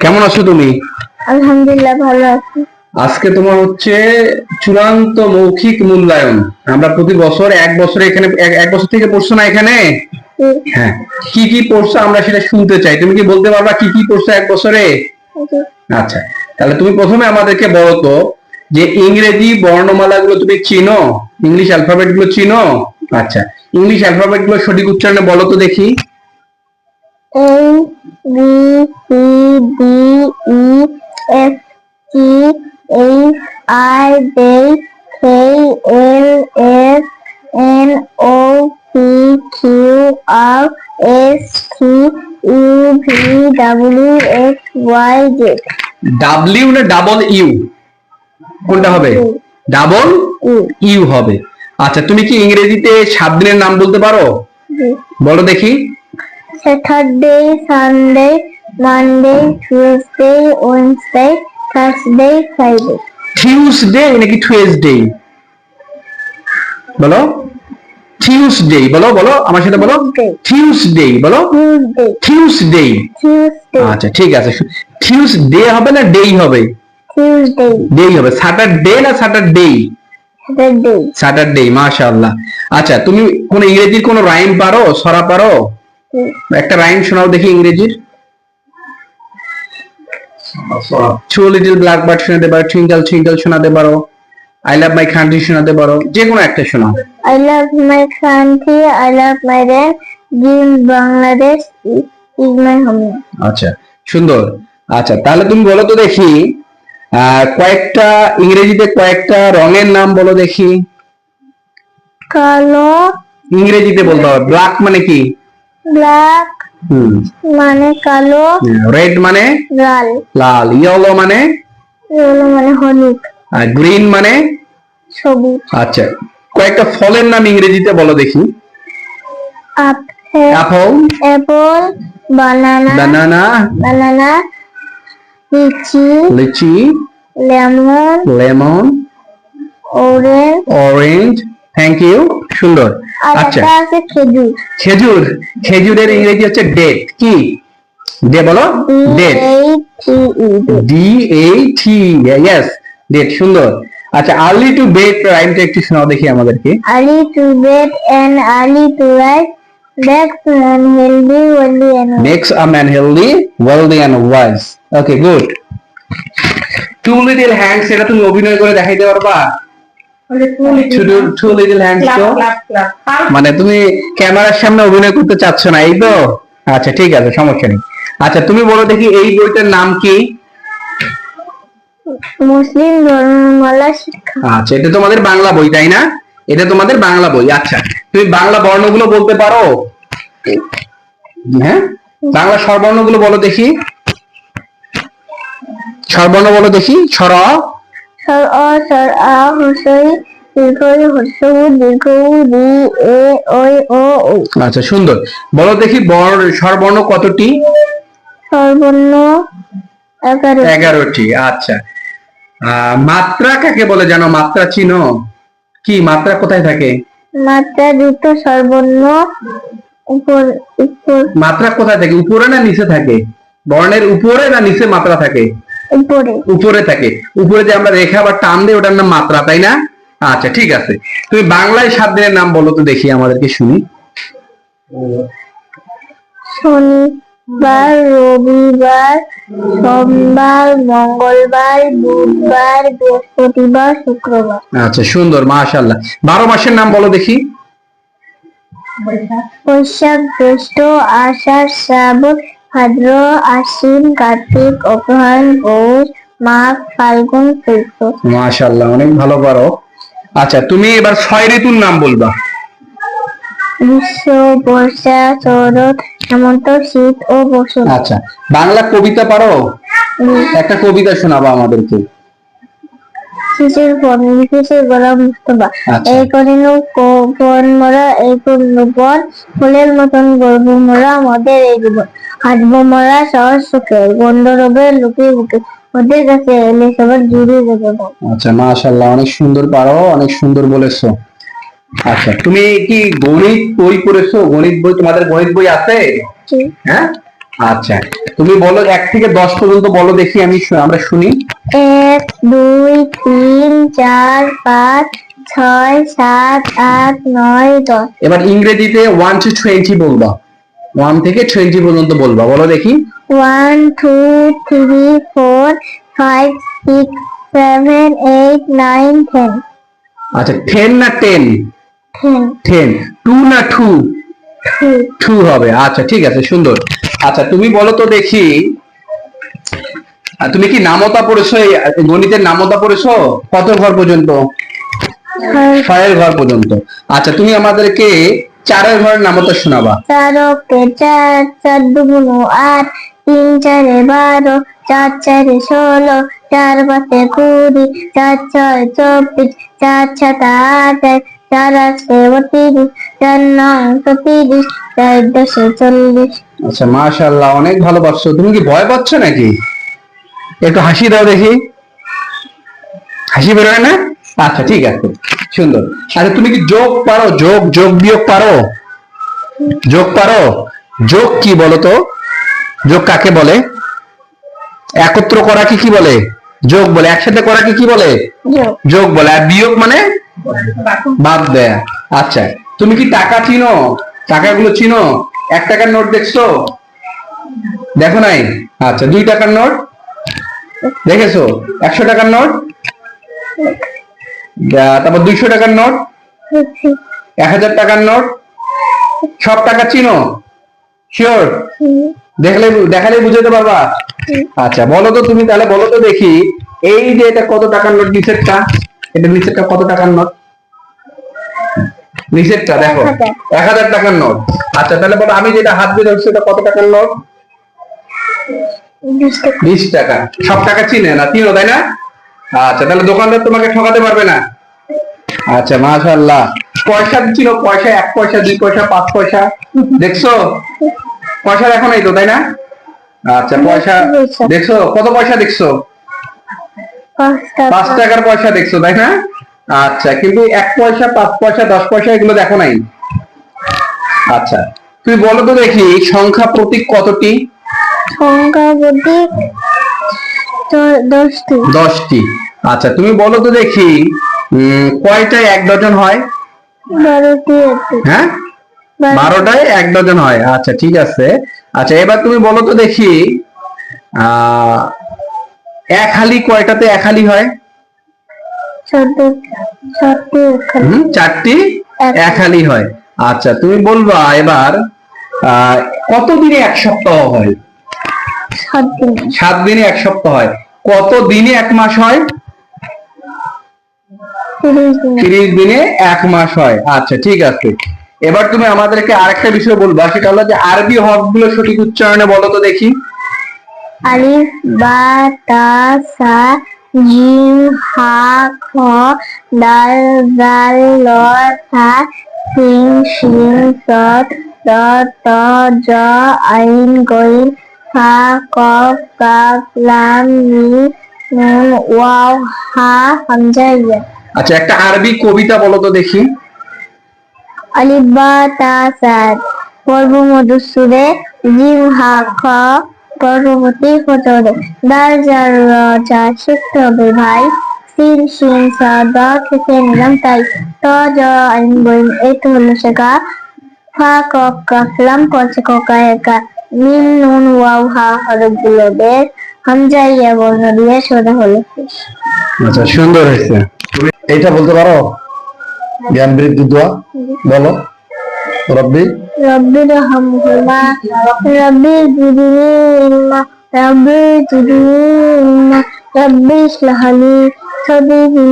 কেমন আছো তুমি? আলহামদুলিল্লাহ ভালো আছি। আজকে তোমার হচ্ছে চূড়ান্ত মৌখিক মূল্যায়ন। আমরা প্রতি বছর এক বছরে এখানে এক বছর থেকে পড়ছো না এখানে? হ্যাঁ, কি কি পড়ছো আমরা সেটা শুনতে চাই। তুমি কি বলতে পারবা কি কি পড়ছো এক বছরে? আচ্ছা, তাহলে তুমি প্রথমে আমাদেরকে বলো তো যে ইংরেজি বর্ণমালা গুলো তুমি চিনো? ইংলিশ অ্যালফাবেট গুলো চিনো? আচ্ছা, ইংলিশ অ্যালফাবেট গুলো সঠিক উচ্চারণে বলো তো দেখি। A B C D E F G H I J K L M N O P Q R S T U V W X Y Z। W না ডাবল ইউ? কোনটা হবে? Double you হবে। আচ্ছা, তুমি কি ইংরেজিতে 7 দিনের নাম বলতে পারো? বলো দেখি। Saturday, Sunday, Monday, Tuesday, Wednesday, Thursday, Friday. Tuesday নাকি টুয়েসডে? বলো। টিউসডে বলো, বলো আমার সাথে বলো। টিউসডে বলো। টিউসডে। আচ্ছা ঠিক আছে। টিউসডে হবে না ডেই হবে? টিউসডে। ডেই হবে। স্যাটারডে না স্যাটারডে? স্যাটারডে। স্যাটারডে, মাশাআল্লাহ। আচ্ছা, তুমি কোন ইংরেজির কোন রাইম পারো, ছড়া পারো? একটা রাইম শোনাও দেখি ইংরেজির। Two little blackbird শোনাতে পারো, টুইঙ্কল টুইঙ্কল শোনাতে পারো, আই লাভ মাই কান্ট্রি শোনাতে পারো, যে কোনো একটা শোনাও। I love my country, I love my land, Green Bangladesh is my home. আচ্ছা, সুন্দর। আচ্ছা, তাহলে তুমি বলো তো দেখি কয়েকটা ইংরেজিতে কয়েকটা রঙের নাম বলো দেখি। কালো। ইংরেজিতে বলতে হবে। ব্ল্যাক মানে কি? ব্ল্যাক মানে কালো। রেড মানে লাল। লাল। ইয়েলো মানে? ইয়েলো মানে হলুদ। আর গ্রিন মানে? সবুজ। আচ্ছা, কয়েকটা ফলের নাম ইংরেজিতে বলো দেখি। Apple, apple, banana, banana, banana, litchi, litchi, lemon, lemon, orange, orange. Thank you, সুন্দর। আচ্ছা, আছে খেজুর। খেজুর। খেজুরের ইংরেজি হচ্ছে ডেট। কি? ডে বলো। Date. D A T. Yes, date. সুন্দর। আচ্ছা, আর্লি টু বেড রাইমটা একটু শোনাও দেখি আমাদেরকে। Early to bed and early to rise makes a man healthy, wealthy and wise. Makes a man healthy, wealthy and wise. Okay, good. Two little hands, এটা তুমি অভিনয় করে দেখাইতে পারবা? Two little hands তো মানে তুমি ক্যামেরার সামনে অভিনয় করতে চাচ্ছ না, এই তো? আচ্ছা ঠিক আছে, সমস্যা নেই। আচ্ছা, তুমি বলো দেখি এই বইটার নাম কি? মুসলিম বর্ণমালা শিক্ষা। আচ্ছা, এটা তোমাদের বাংলা বই তাই না? এটা তোমাদের বাংলা বই। আচ্ছা, তুমি বাংলা বর্ণগুলো বলতে পারো? হ্যাঁ, বাংলা স্বরবর্ণগুলো বলো দেখি। স্বরবর্ণ বলো দেখি। স্বর অ, স্বর অ, স্বর আ, হ্রস্বই, দীর্ঘই, হ্রস্ব উ, দীর্ঘ উ, রি, এ, ওই, ও, ও। আচ্ছা, সুন্দর। বলো দেখি স্বরবর্ণ কতটি? স্বরবর্ণ 11টি। 11টি। আচ্ছা, মাত্রা কাকে বলে জানো? মাত্রা চিনো? কি মাত্রা কোথায় থাকে? মাত্রা দুটো স্বরবর্ণ উপর। মাত্রা কোথায় থাকে? উপরে না নিচে থাকে? বর্ণের উপরে না নিচে মাত্রা থাকে? উপরে। উপরে থাকে। উপরে যে আমরা রেখা বা টান দিই ওটার নাম মাত্রা, তাই না? আচ্ছা ঠিক আছে। তুমি বাংলায় 7 দিনের নাম বলো তো দেখি আমাদেরকে শুনি। শনিবার, রবিবার, সোমবার, মঙ্গলবার, বুধবার, বৃহস্পতিবার, শুক্রবার। আচ্ছা, সুন্দর, মাশাআল্লাহ। 12 মাসের নাম বলো দেখি। বৈশাখ, জ্যৈষ্ঠ, আষাঢ়, শ্রাবণ, ভাদ্র, আশ্বিন, কার্তিক, অগ্রহায়ণ, পৌষ, মাঘ, ফাল্গুন, চৈত্র। মাশাআল্লাহ, অনেক ভালো পারো। আচ্ছা, তুমি এবার 6 ঋতুর নাম বলবা। গ্রীষ্ম, বর্ষা, শরৎ, হেমন্ত, শীত ও বসন্ত। আচ্ছা, বাংলা কবিতা পারো? একটা কবিতা শোনাবা আমাদেরকে। শিশির বন, শিশির গোলাম মুস্তফা। এই করিনু বন মোরা, এই করিনু বন, ফুলের মতন গর্ব মোরা, মদের এই জীবন। হাঁটবো মোরা সহজ সুখে, গন্ধর্বের লুকিয়ে বুকে, ওদের কাছে এলে সবার জুড়ে যাবে। আচ্ছা, মাশাআল্লাহ, অনেক সুন্দর পারো, অনেক সুন্দর বলেছো। আচ্ছা, তুমি কি গণিত বই পড়েছো? গণিত বই, তোমাদের গণিত বই আছে? হ্যাঁ, আচ্ছা, তুমি বলো 1 থেকে 10 পর্যন্ত বলো দেখি, আমরা শুনি। 1 2 3 4 5 6 7 8 9 10। এবার ইংরেজিতে 1 to 20 বলবা, 1 থেকে 20 পর্যন্ত বলবা, বলো দেখি। 1 2 3 4 5 6 7 8 9 10। আচ্ছা, 10 না 10? 10 10। 2 না 2? 2 2 হবে। আচ্ছা, ঠিক আছে, সুন্দর। আচ্ছা, তুমি বলো তো দেখি, তুমি কি নামতা পড়েছো? এই গণিতের নামতা পড়েছো কত ঘর পর্যন্ত? 6 এর ঘর পর্যন্ত। আচ্ছা, তুমি আমাদেরকে 4 এর ঘরের নামতা শোনাবা। 4 কে 4 4 দুগুণ 8 3 4 12 4 4 16 4 5 20 4 6 24 4 7 28 4 8 32 4 9 33 4 10 40। আচ্ছা, মাশাআল্লাহ, অনেক ভালো পারছো। তুমি কি ভয় পাচ্ছ নাকি? একটু হাসি দাও দেখি, হাসি বেরোয় না? আচ্ছা, ঠিক আছে, সুন্দর। আচ্ছা, তুমি কি যোগ পারো? যোগ যোগ বিয়োগ পারো? যোগ পারো? যোগ কি বলো তো? যোগ কাকে বলে? একত্র করা কি বলে? যোগ বলে। একসাথে করা কি বলে? যোগ বলে। আর বিয়োগ মানে বাদ দেয়া। আচ্ছা, তুমি কি টাকা চিনো? টাকাগুলো চিনো? 1 টাকার নোট দেখছো? দেখো নাই? আচ্ছা, 2 টাকার নোট দেখেছো? 100 টাকার নোট, তারপর 200 টাকার নোট, 1000 টাকার নোট, সব টাকা চিনো? শিওর? দেখালে বুঝাতে পারবা? আচ্ছা, বলো তো তুমি, তাহলে বলো তো দেখি, এই যে এটা কত টাকার নোট? নিচেরটা, এটা নিচেরটা কত টাকার নোট? নিচেরটা দেখো, 1000 টাকার নোট। আচ্ছা, তাহলে বলো, আমি যেটা হাত দিয়ে ধরছি এটা কত টাকার নোট? 20 টাকা। সব টাকা চিনে না, চিনো তাই না? আচ্ছা, তাহলে দোকানদার তোমাকে ঠকাতে পারবে না। আচ্ছা, মাশাআল্লাহ। পয়সা চিনো? পয়সা 1 পয়সা 2 পয়সা 5 পয়সা দেখছো? পয়সা দেখো নাই তো, তাই না? আচ্ছা, পয়সা দেখছো? কত পয়সা দেখছো? 5 টাকার পয়সা দেখছো, তাই না? আচ্ছা, কিন্তু 1 পয়সা 5 পয়সা 10 পয়সা এগুলো দেখো নাই। আচ্ছা, তুমি বলো তো দেখি, সংখ্যা প্রতীক কতটি? সংখ্যা প্রতীক 10টি। 10টি। আচ্ছা, তুমি বলো তো দেখি, কয়টায় 1 ডজন হয়? 12টি। হ্যাঁ, 12টায় 1 ডজন হয়। আচ্ছা, ঠিক আছে। আচ্ছা, এবার তুমি বলো তো দেখি, এক হালি কয়টাতে 1 হালি হয়? 4টি 1 হালি হয়। আচ্ছা, তুমি বলবা এবার, কত দিনে 1 সপ্তাহ হয়? 7 দিন। 7 দিনে 1 সপ্তাহ হয়। কত দিনে 1 মাস হয়? 30 দিনে 1 মাস হয়। আচ্ছা, ঠিক আছে। এবার তুমি আমাদেরকে আরেকটা বিষয় বলবা, সেটা হলো যে আরবি হরফগুলো সঠিক উচ্চারণে বলো তো দেখি। আলিফ বা তা সা জিম হা খ দাল জাল ল সা সিন শিন সদ দ ত জ আইন গইন ফা কফ কাফ লাম মিম নুন ওয়াও হা হামজা ইয়া। আচ্ছা, একটা আরবি কবিতা বলো তো দেখি। আলিফ বা তা সা পর্ব মধুসূরে জিম হা খ পরবর্তী ফটোরে দাল জাল র যা শিখতে হবে ভাই সিন শিন সা দ থেকে নিলাম তাই ত জ আইন বইন এই তো হলো শেখা ফা কফ কাফ লাম কচে কোকা একা মিম নুন ওয়াও হা হরফগুলো বের হামজা ইয়া বর্ণ দিয়ে সোজা হলো শেষ। আচ্ছা, সুন্দর হয়েছে। এইটা বলতে পারো? জ্ঞান বৃদ্ধি দোয়া বলো। রব্বি রব্বি রহমহুমা রব্বি জিদনি ইলমা রব্বি জিদনি ইলমা রব্বি ইশরাহ লি সাদরি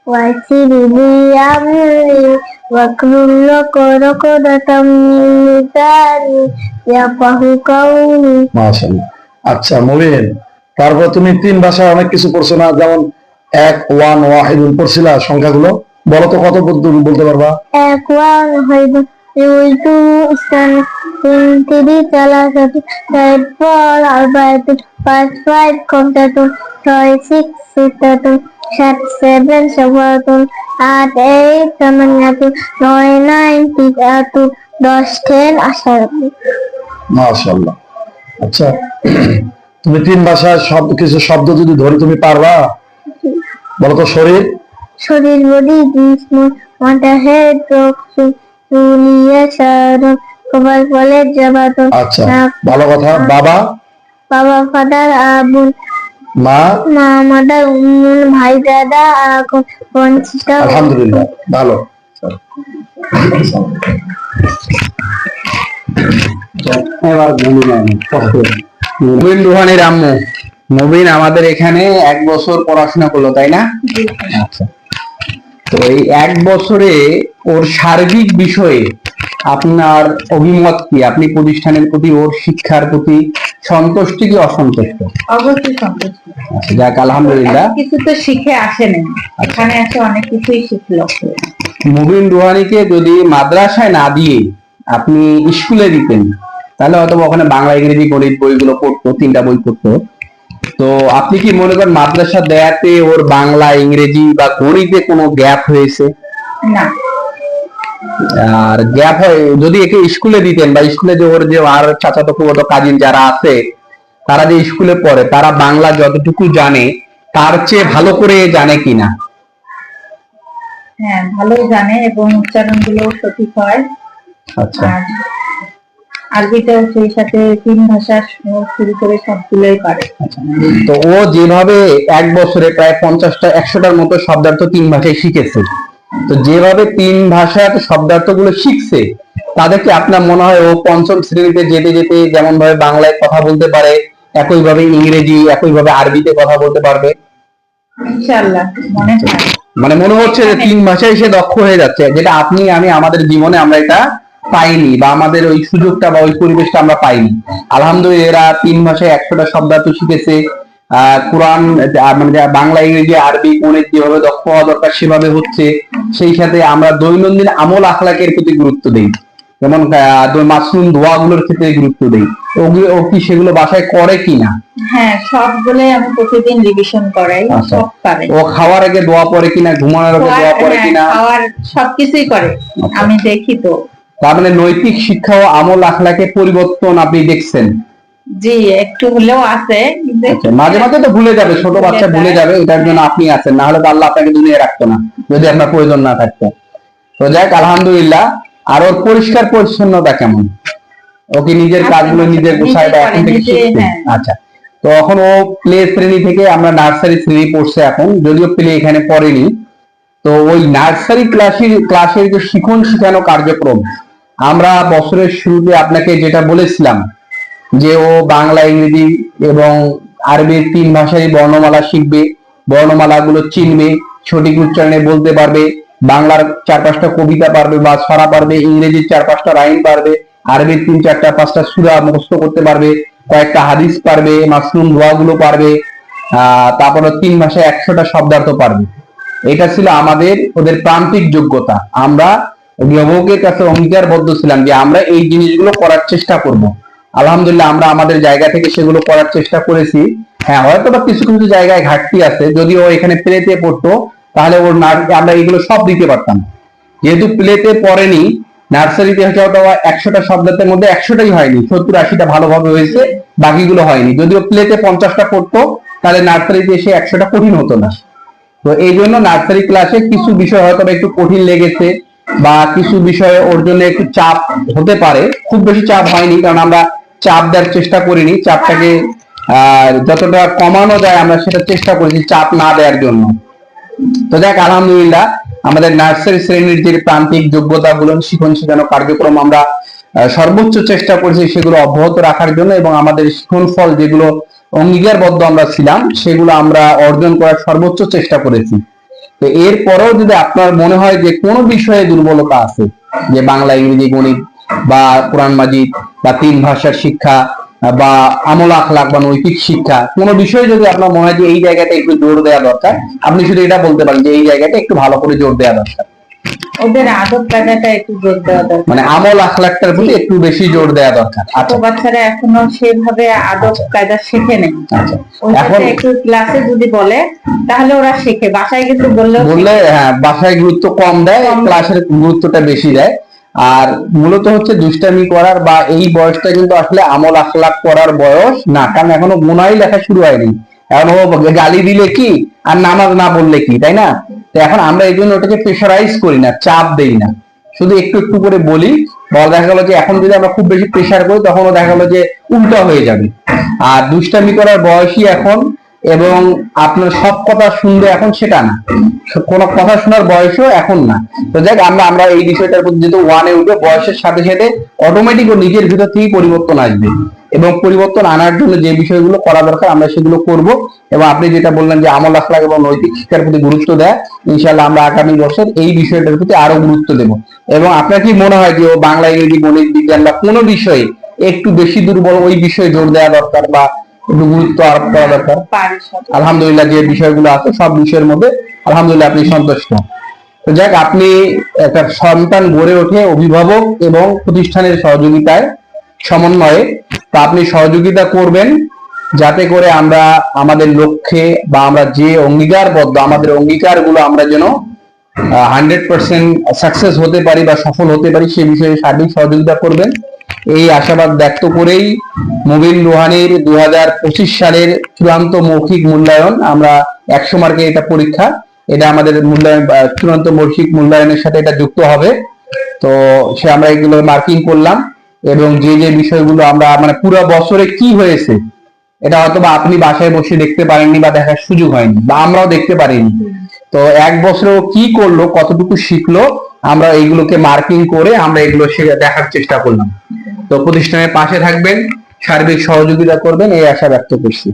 ওয়াসির লি আমরি ওয়াহলুল উকদাতাম মিন লিসানি ইয়াফকাহু কাওলি। মাশাআল্লাহ। আচ্ছা মুবিন, তারপর তুমি 3 ভাষায় অনেক কিছু পড়ছো না? যেমন 1 1 ওয়াহিদুন পড়ছিলা, সংখ্যাগুলো বলো তো কত পর্যন্ত বলতে পারবা? 1 ওয়াহিদ 2 ইসলাম 3 ثلاثة 4 أربعة 5 خمسة 6 ستة 7 سبعة 8 ثمانية 9 9 10 10 10। মাশাআল্লাহ। আচ্ছা, তুমি 3 ভাষার কিছু শব্দ যদি ধরে তুমি পারবা? বলো তো। শরীর, বডি, জিস্ম, মাথা, হেড, চুলিয়া, শারক, কপাল, কলেজ, জবাত, আচ্ছা, ভালো কথা। বাবা? বাবা, ফাদার, বোন, মা? মা, মাদার, ভাই, দাদা, বোন, সিস্টার। আলহামদুলিল্লাহ, ভালো। এবার মুবিন রুহানির আম্মু। মুবিন আমাদের এখানে 1 বছর পড়াশোনা করলো, তাই না? আচ্ছা, তো এই 1 বছরে ওর সার্বিক বিষয়ে আপনার অভিমত কি? আপনি প্রতিষ্ঠানের প্রতি, ওর শিক্ষার প্রতি সন্তুষ্ট কি অসন্তুষ্ট? অবশ্যই সন্তুষ্ট। আচ্ছা, যাক আলহামদুলিল্লাহ। কিছু তো শিখে আসেনি, এখানে এসে অনেক কিছুই শিখলো। মুবিন রুহানিকে যদি মাদ্রাসায় না দিয়ে আপনি স্কুলে দিতেন, তাহলে হয়তো ওখানে বাংলা, ইংরেজি, গণিত বইগুলো পড়তো, 3টা বই পড়তো। তো আপনি কি মনে করেন মাদ্রাসা দেয়াতে ওর বাংলা, ইংরেজি বা গণিতে কোনো গ্যাপ হয়েছে? না। আর গ্যাপ হয় যদি একে স্কুলে দিতেন, বা স্কুলে যে ওর যে আর চাচাতো ফুফাতো কাজিন যারা আছে তারা যে স্কুলে পড়ে, তারা বাংলা যতটুকু জানে তার চেয়ে ভালো করে জানে কিনা? হ্যাঁ, ভালোই জানে এবং উচ্চারণ গুলো সঠিক হয়। আচ্ছা, আর আরবিটাও সেই সাথে 3 ভাষা শুরু করে সবগুলোই পারে। তো ও যেভাবে 1 বছরে প্রায় 50টা 100টার মতো শব্দার্থ 3 ভাষায় শিখেছে, তো যেভাবে 3 ভাষার শব্দার্থ গুলো শিখছে, তাদেরকে আপনার মনে হয় ও 5ম শ্রেণীতে যেতে যেতে যেমন ভাবে বাংলায় কথা বলতে পারে, একইভাবে ইংরেজি, একইভাবে আরবিতে কথা বলতে পারবে? ইনশাআল্লাহ মনে হয়। মানে মনে হচ্ছে যে 3 ভাষায় সে দক্ষ হয়ে যাচ্ছে, যেটা আপনি আমি আমাদের জীবনে আমরা এটা পাইনি, বা আমাদের ওই সুযোগটা বা ওই পরিবেশটা আমরা পাইনি। আলহামদুলিল্লাহ, এরা 3 ভাষায় 100টা শব্দার্থ শিখেছে। কোরআন মানে বাংলা, ইংরেজি, আরবি, গণিত যেভাবে দক্ষ হওয়া দরকার সেভাবে হচ্ছে। সেই সাথে আমরা দৈনন্দিন আমল আখলাকের প্রতি গুরুত্ব দেই, যেমন মাসনুন দোয়াগুলোর ক্ষেত্রে গুরুত্ব দেই। ও কি সেগুলো বাসায় করে কিনা? হ্যাঁ, সবগুলোই আমি প্রতিদিন রিভিশন করাই। আচ্ছা। সব পারে। ও খাওয়ার আগে দোয়া পড়ে কিনা, ঘুমানোর আগে দোয়া পড়ে কিনা? খাওয়ার সবকিছুই করে, আমি দেখি তো। তার মানে নৈতিক শিক্ষা ও আমল আখলাকে পরিবর্তন আপনি দেখছেন? জি, একটু হলেও আছে। আচ্ছা, মাঝে মাঝে তো ভুলে যাবে, ছোট বাচ্চা ভুলে যাবে, এটার জন্য আপনি আছেন, না হলে তো আল্লাহ আপনাকে দুনিয়ায় রাখতো না যদি আপনার প্রয়োজন না থাকতো। তো যাক আলহামদুলিল্লাহ। আর ওর পরিষ্কার পরিচ্ছন্নতা কেমন? ও কি নিজের কাজগুলো নিজে গোছায় বা এখন থেকে শিখছে? আচ্ছা, তো এখন ও প্লে শ্রেণী থেকে আমরা নার্সারি শ্রেণী পড়ছে এখন, যদিও প্লে এখানে পড়েনি। তো ওই নার্সারি ক্লাসের যে শিখন শিখানো কার্যক্রম, আমরা বছরের শুরুতে আপনাকে যেটা বলেছিলাম যে ও বাংলা, ইংরেজি এবং আরবির 3 ভাষায় বর্ণমালা শিখবে, বর্ণমালাগুলো চিনবে, সঠিক উচ্চারণে বলতে পারবে, বাংলার 4-5টা কবিতা পারবে বা ছড়া পারবে, ইংরেজির 4-5টা রাইম পারবে, আরবির 3-4-5টা সূরা মুখস্থ করতে পারবে, কয়েকটা হাদিস পারবে, মাসনুন দোয়াগুলো পারবে, তারপরে 3 ভাষায় 100টা শব্দার্থ পারবে। এটা ছিল আমাদের ওদের প্রান্তিক যোগ্যতা। আমরা অভিভাবকের কাছে অঙ্গীকারবদ্ধ ছিলাম যে আমরা এই জিনিসগুলো করার চেষ্টা করব। আলহামদুলিল্লাহ, আমরা আমাদের জায়গা থেকে সেগুলো করার চেষ্টা করেছি। হ্যাঁ, হয়তো বা কিছু কিছু জায়গায় ঘাটতি আছে। যদি ও এখানে প্লেতে পড়তো তাহলে ওর আমরা এগুলো সব দিতে পারতাম। যেহেতু প্লেতে পড়েনি, নার্সারিতে হয়তো 100টা শব্দার্থের মধ্যে 100টাই হয়নি, 70-80টা ভালোভাবে হয়েছে, বাকিগুলো হয়নি। যদিও প্লেতে 50টা পড়তো তাহলে নার্সারিতে এসে 100টা কঠিন হতো না। তো এই জন্য নার্সারি ক্লাসে কিছু বিষয় হয়তো একটু কঠিন লেগেছে, বা কিছু বিষয়ে ওর জন্য একটু চাপ হতে পারে। খুব বেশি চাপ হয়নি, কারণ আমরা চাপ দেওয়ার চেষ্টা করিনি। চাপটাকে যতটা কমানো যায় আমরা সেটা চেষ্টা করেছি, চাপ না দেওয়ার জন্য। তো দেখ আলহামদুলিল্লাহ, আমাদের নার্সারি শ্রেণীর যে প্রান্তিক যোগ্যতাগুলো, শিখন শিখানো কার্যক্রম আমরা সর্বোচ্চ চেষ্টা করেছি সেগুলো অব্যাহত রাখার জন্য, এবং আমাদের শিখন ফল যেগুলো অঙ্গীকারবদ্ধ আমরা ছিলাম সেগুলো আমরা অর্জন করার সর্বোচ্চ চেষ্টা করেছি। তো এরপরেও যদি আপনার মনে হয় যে কোনো বিষয়ে দুর্বলতা আছে, যে বাংলা, ইংরেজি, গণিত বা কোরআন মাজিদ বা 3 ভাষার শিক্ষা বা আমল আখলাক বা নৈতিক শিক্ষা, কোনো বিষয়ে যদি আপনার মনে হয় যে এই জায়গাটা একটু জোর দেওয়া দরকার, আপনি শুধু এটা বলতে পারেন যে এই জায়গাটা একটু ভালো করে জোর দেওয়া দরকার। ওদের আদব কায়দাটা একটু জোর দেওয়া দরকার, মানে আমল আখলাকটার প্রতি একটু বেশি জোর দেওয়া দরকার। আচ্ছা, বাচ্চারা এখনো সেভাবে আদব কায়দা শেখে নেই। এখন একটু ক্লাসে যদি বলে তাহলে ওরা শেখে, বাসায় কিন্তু বললে হ্যাঁ, বাসায় গুরুত্ব কম দেয়, ক্লাসের গুরুত্বটা বেশি দেয়। আর মূলত হচ্ছে দুষ্টামি করার বা এই বয়সটা কিন্তু আসলে আমল আখলাক করার বয়স না, কারণ এখনো গুনাই লেখা শুরু হয়নি। এখন ও গালি দিলে কি আর নামাজ না পড়লে কি, তাই না? তো এখন আমরা এই জন্য ওটাকে প্রেশারাইজ করি না, চাপ দেই না, শুধু একটু একটু করে বলি। বল দেখা গেলো যে এখন যদি আমরা খুব বেশি প্রেশার করি তখনও দেখা গেলো যে উল্টা হয়ে যাবে। আর দুষ্টামি করার বয়সই এখন, এবং আপনার সব কথা শুনবে এখন সেটা না, কোনো কথা শোনার বয়সও এখন না। তো যাক, আমরা এই বিষয়টার প্রতি যেহেতু ওয়ানে উঠবে, বয়সের সাথে সাথে অটোমেটিক ও নিজের ভিতর থেকেই পরিবর্তন আসবে, এবং পরিবর্তন আনার জন্য যে বিষয়গুলো করা দরকার আমরা সেগুলো করব। এবং আপনি যেটা বললেন যে আমল আখলাক এবং নৈতিক শিক্ষার প্রতি গুরুত্ব দেয়, ইনশাআল্লাহ আমরা আগামী বছর এই বিষয়টার প্রতি আরো গুরুত্ব দেব। এবং আপনার কি মনে হয় যে ও বাংলা, ইংরেজি, গণিত, বিজ্ঞান বা কোনো বিষয়ে একটু বেশি দুর্বল, ওই বিষয়ে জোর দেওয়া দরকার বা একটু গুরুত্ব আরোপ করা দরকার? আলহামদুলিল্লাহ, যে বিষয়গুলো আছে সব বিষয়ের মধ্যে আলহামদুলিল্লাহ আপনি সন্তুষ্ট। তো যাক, আপনি একটা সন্তান গড়ে ওঠে অভিভাবক এবং প্রতিষ্ঠানের সহযোগিতায়, সমন্বয়ে। তা আপনি সহযোগিতা করবেন যাতে করে আমরা আমাদের লক্ষ্যে বা আমরা যে অঙ্গীকারবদ্ধ, আমাদের অঙ্গীকারগুলো আমরা যেন 100% সাকসেস হতে পারি বা সফল হতে পারি, সে বিষয়ে সার্বিক সহযোগিতা করবেন। এই আশাবাদ ব্যক্ত করেই মুবিন রুহানির 2025 সালের চূড়ান্ত মৌখিক মূল্যায়ন, আমরা 100 মার্কের এটা পরীক্ষা, এটা আমাদের মূল্যায়ন চূড়ান্ত মৌখিক মূল্যায়নের সাথে এটা যুক্ত হবে। তো আমরা এগুলো মার্কিং করলাম, এবং যে যে বিষয়গুলো আমরা মানে পুরো বছরে কি হয়েছে এটা হয়তো বা আপনি বাসায় বসে দেখতে পারেননি বা দেখার সুযোগ হয়নি, বা আমরাও দেখতে পারিনি। তো এক বছরে ও কি করলো, কতটুকু শিখলো, আমরা এইগুলোকে মার্কিং করে আমরা এগুলো দেখার চেষ্টা করলাম। তো প্রতিষ্ঠানের পাশে থাকবেন, সার্বিক সহযোগিতা করবেন, এই আশা ব্যক্ত করছি।